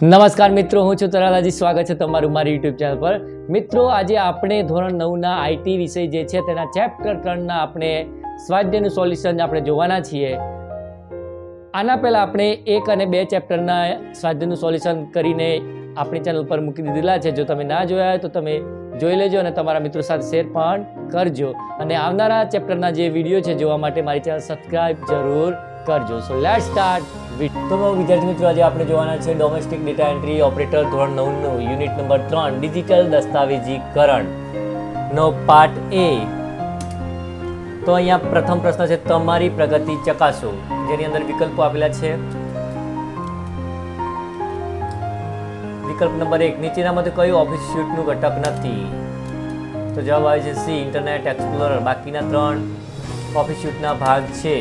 નમસ્કાર મિત્રો, હું છું તરાલાજી. સ્વાગત છે તમારું મારી યુટ્યુબ ચેનલ પર. મિત્રો, આજે આપણે ધોરણ 9ના આઈટી વિષય જે છે તેના ચેપ્ટર 3ના આપણે સ્વાધ્યાયનું સોલ્યુશન આપણે જોવાના છીએ. આના પહેલાં આપણે 1 અને 2 ચેપ્ટરના સ્વાધ્યાયનું સોલ્યુશન કરીને આપણી ચેનલ પર મૂકી દીધેલા છે. જો તમે ના જોયા હોય તો તમે જોઈ લેજો અને તમારા મિત્રો સાથે શેર પણ કરજો. અને આવનારા ચેપ્ટરના જે વિડીયો છે જોવા માટે મારી ચેનલ સબસ્ક્રાઈબ જરૂર કરજો. So let's start. તો વિદ્યાર્થી મિત્રો, આજે આપણે જોવાના છે ડોમેસ્ટિક ડેટા એન્ટ્રી ઓપરેટર ધોરણ 9નું યુનિટ નંબર 3 ડિજિટલ દસ્તાવેજીકરણ નો પાર્ટ એ. તો અહીંયા પ્રથમ પ્રશ્ન છે, તમારી પ્રગતિ ચકાસો, જેની અંદર વિકલ્પો આપેલા છે. વિકલ્પ નંબર 1, નીચેનામાંથી કયું ઓફિસ સ્યુટનું ઘટક નથી? તો જવાબ આવે છે સી, ઇન્ટરનેટ એક્સપ્લોરર. બાકીના 3 ઓફિસ સ્યુટના ભાગ છે.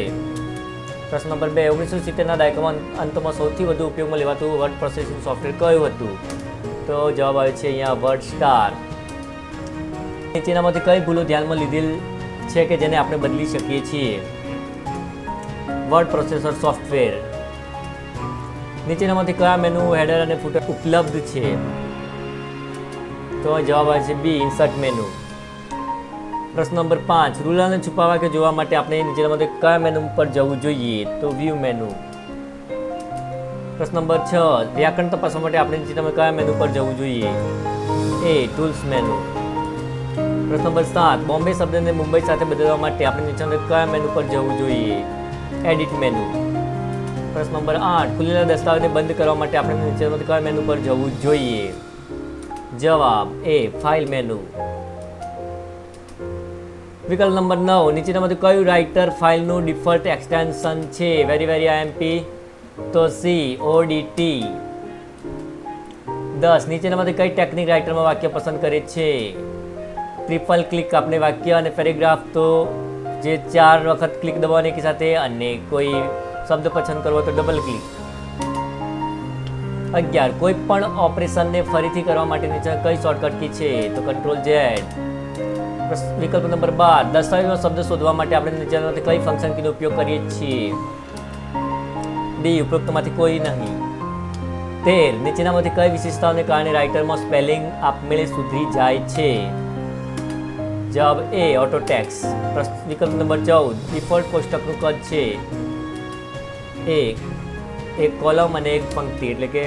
પ્રશ્ન નંબર 2, 1970ના દાયકામાં અંતમાં સૌથી વધુ ઉપયોગમાં લેવાતું વર્ડ પ્રોસેસિંગ સોફ્ટવેર કયું હતું? તો જવાબ આવે છે અહીંયા વર્ડ સ્ટાર. નીચેનામાંથી કઈ ભૂલો ધ્યાનમાં લીધેલ છે કે જેને આપણે બદલી શકીએ છીએ? Word processor software. નીચેનામાંથી કયા મેનુ હેડર અને ફૂટર ઉપલબ્ધ છે? તો જવાબ આવે છે બી, ઇન્સર્ટ મેનુ. પ્રશ્ન નંબર 5, રૂલરને છુપાવવા કે જોવા માટે આપણે નીચેનામાંથી કયા મેનુ પર જવું જોઈએ? તો વ્યૂ મેનુ. પ્રશ્ન નંબર 6, વ્યાકરણ તપાસવા માટે આપણે નીચેનામાં કયા મેનુ પર જવું જોઈએ? એ, ટૂલ્સ મેનુ. પ્રશ્ન નંબર 7, બોમ્બે શબ્દને મુંબઈ સાથે બદલવા માટે આપણે નીચેનામાં કયા મેનુ પર જવું જોઈએ? Edit menu. પ્રશ્ન નંબર 8, ખુલેલા દસ્તાવેજને બંધ કરવા માટે આપણે નીચેનામાંથી કયા મેનુ પર જવું જોઈએ? જવાબ એ, ફાઇલ મેનુ. વિકલ્પ નંબર 9, નીચેનામાંથી કયું રાઇટર ફાઇલનું ડિફોલ્ટ એક્સટેન્શન છે? Very very IMP. તો સી, ઓડીટી. 10, નીચેનામાંથી કઈ ટેકનિક રાઇટરમાં વાક્ય પસંદ કરે છે? ટ્રિપલ ક્લિક આપણે વાક્ય અને પેરેગ્રાફ, તો જે 4 વખત ક્લિક દબાવવાની એકી સાથે, અને કોઈ શબ્દ પસંદ કરવો તો ડબલ ક્લિક. 11, કોઈ પણ ઓપરેશનને ફરીથી કરવા માટે નીચે કઈ શોર્ટકટ કી છે? તો કંટ્રોલ ઝેડ. વિકલ્પ નંબર 12, દસ્તાવેજમાં શબ્દ શોધવા માટે આપણે નીચેનામાંથી કઈ ફંક્શન કીનો ઉપયોગ કરીએ છીએ? ડી, ઉપરોક્તમાંથી કોઈ નહીં. 13, નીચેનામાંથી કઈ વિશેષતાઓને કારણે રાઇટરમાં સ્પેલિંગ આપમેળે સુધરી જાય છે? જવાબ એ, ઓટો ટેક્સ. વિકલ્પ નંબર 14, ડિફોલ્ટ કોષ્ટકનું કદ છે? એક કોલમ અને એક પંક્તિ એટલે કે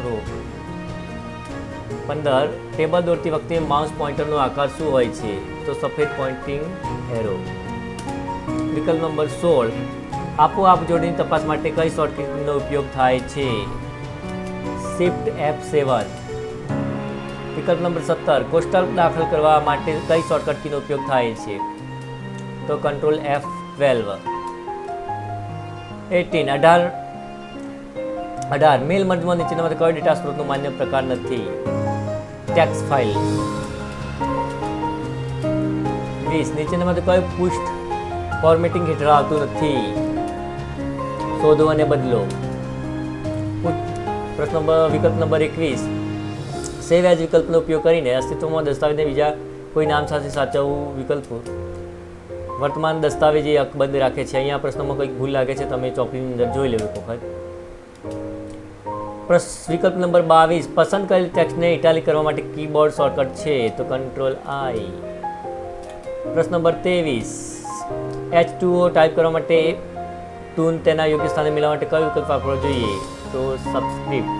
રો. 15, ટેબલ દોરતી વખતે માઉસ પોઇન્ટરનો આકાર શું હોય છે? તો સફેદ પોઇન્ટિંગ એરો. વિકલ્પ નંબર 16, આપોઆપ જોડણીની તપાસ માટે કઈ શોર્ટકટનો ઉપયોગ થાય છે? Shift F7. વિકલ્પ નંબર 17, કોષ્ટક દાખલ કરવા માટે કઈ શોર્ટકટ કીનો ઉપયોગ થાય છે? તો કંટ્રોલ F12. 18, મેલ મર્જમાં નીચેનામાંથી કયો ડેટા સ્ત્રોતનો માન્ય પ્રકાર નથી? Text file. 20, નીચેનામાંથી કયું પૃષ્ઠ ફોર્મેટિંગ હેઠળ આવતું નથી? શોધો અને બદલો. વિકલ્પ નંબર 21, સેવ એઝ વિકલ્પનો ઉપયોગ કરીને અસ્તિત્વમાં દસ્તાવેજને બીજા કોઈ નામ સાથે સાચવવું. વિકલ્પો વર્તમાન દસ્તાવેજ એ અકબંધ રાખે છે. અહીંયા પ્રશ્નમાં કંઈક ભૂલ લાગે છે, તમે ચોપડીની અંદર જોઈ લેવું એક વખત. વિકલ્પ નંબર 22, પસંદ કરેલ ટેક્સ્ટને ઇટાલિક કરવા માટે કીબોર્ડ શોર્ટકટ છે? તો કંટ્રોલ આઈ. પ્રશ્ન નંબર 23, H2O ટાઈપ કરવા માટે ટૂન તેના યોગ્ય સ્થાને મેળવવા માટે કયો વિકલ્પ વાપરવો જોઈએ? તો સબસ્ક્રિપ્ટ.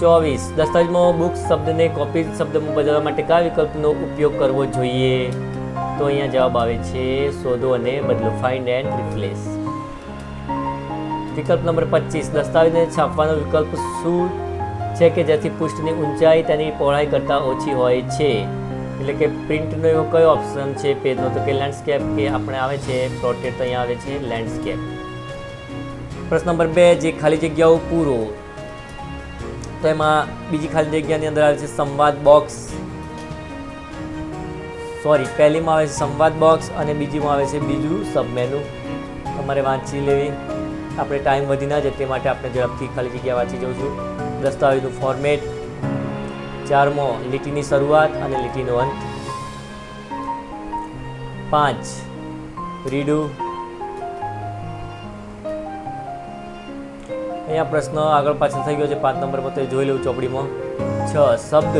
24, દસ્તાવેજમાં બુક્સ શબ્દને કોપી શબ્દમાં બદલવા માટે કયા વિકલ્પનો ઉપયોગ કરવો જોઈએ? તો અહીંયા જવાબ આવે છે શોધો અને બદલો, ફાઇન્ડ એન્ડ રિપ્લેસ. વિકલ્પ નંબર 25, દસ્તાવેજને છાપવાનો વિકલ્પ શું છે કે જેથી પૃષ્ઠની ઊંચાઈ તેની પહોળાઈ કરતાં ઓછી હોય છે? એટલે કે પ્રિન્ટનો એવો કયો ઓપ્શન છે પેજનો? તો કે લેન્ડસ્કેપ, કે આપણે આવે છે પ્રોર્ટ્રેટ, તો અહીંયા આવે છે લેન્ડસ્કેપ. પ્રશ્ન નંબર 2, જે ખાલી જગ્યાઓ પૂરો. તો એમાં બીજી ખાલી જગ્યાની અંદર આવે છે સંવાદ બોક્સ. પહેલીમાં આવે છે સંવાદ બોક્સ અને બીજીમાં આવે છે બીજું સબમેનુ. તમારે વાંચી લેવી, આપણે ટાઈમ વધી ના જાય તે માટે આપણે ઝડપથી ખાલી જગ્યા વાંચી જઉં છું. દસ્તાવેજનું ફોર્મેટ. 4મો, લીટીની શરૂઆત અને લીટીનો અંત. 5, રીડુ. અહીંયા પ્રશ્ન આગળ પાછળ થઈ ગયો છે 5 નંબર પર, તો જોઈ લઉં ચોપડીમાં. 6 શબ્દ,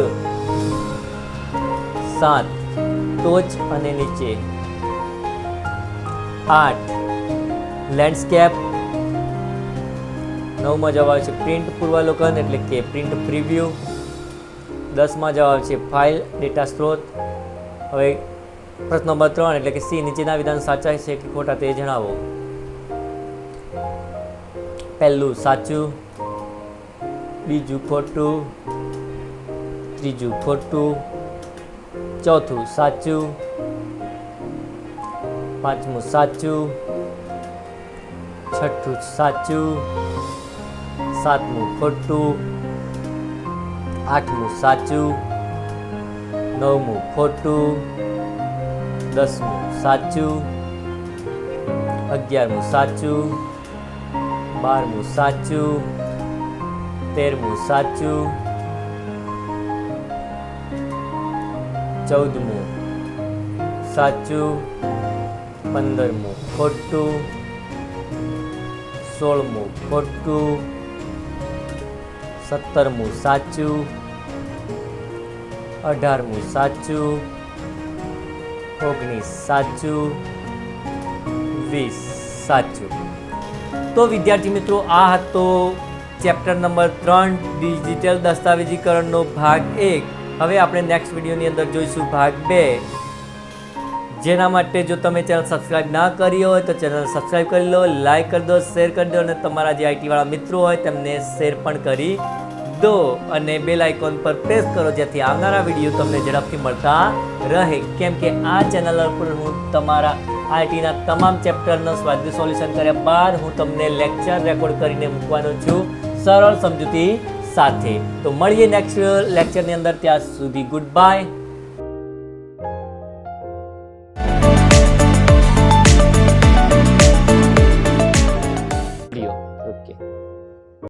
7 ટોચ અને નીચે, 8 લેન્ડસ્કેપ, 9માં જવાબ છે પ્રિન્ટ પૂર્વાવલોકન એટલે કે પ્રિન્ટ પ્રિવ્યુ, 10માં જવાબ છે ફાઇલ ડેટા સ્ત્રોત. હવે પ્રશ્ન નંબર 3 એટલે કે સી, નીચેના વિધાન સાચા છે કે ખોટા તે જણાવો. પહેલું સાચું, બીજું ખોટું, ત્રીજું ખોટું, ચોથું સાચું, પાંચમું સાચું, છઠ્ઠું સાચું, સાતમું ખોટું, આઠમું સાચું, નવમું ખોટું, 10મું સાચું, 11મું સાચું, 12મું સાચું, 13મું સાચું, 14મું સાચું, 15મું ખોટું, 16મું ખોટું, 17મું સાચું, 18મું સાચું, 19 સાચું, 20 સાચું. તો વિદ્યાર્થી મિત્રો, આ હતો ચેપ્ટર નંબર 3 ડિજિટલ દસ્તાવેજીકરણનો ભાગ 1. હવે આપણે નેક્સ્ટ વિડીયોની અંદર જોઈશું ભાગ 2, જેના માટે જો તમે ચેનલ સબસ્ક્રાઇબ ના કરી હોય તો ચેનલ સબસ્ક્રાઇબ કરી લો, લાઈક કરી દો, શેર કરી દો, અને તમારા જે આઈટી વાળા મિત્રો હોય તેમને શેર પણ કરી દો, અને બેલ આઇકોન પર પ્રેસ કરો જેથી આવનારા વિડીયો તમને ઝડપથી મળતા રહે. કેમ કે આ ચેનલ પર હું તમારા આઈટીના તમામ ચેપ્ટરનો સ્વાધ્યાય સોલ્યુશન કર્યા બાદ હું તમને લેક્ચર રેકોર્ડ કરીને મૂકવાનો છું સરળ સમજૂતી સાથે. તો મળીએ નેક્સ્ટ લેક્ચરની અંદર. ત્યાં સુધી ગુડ બાય.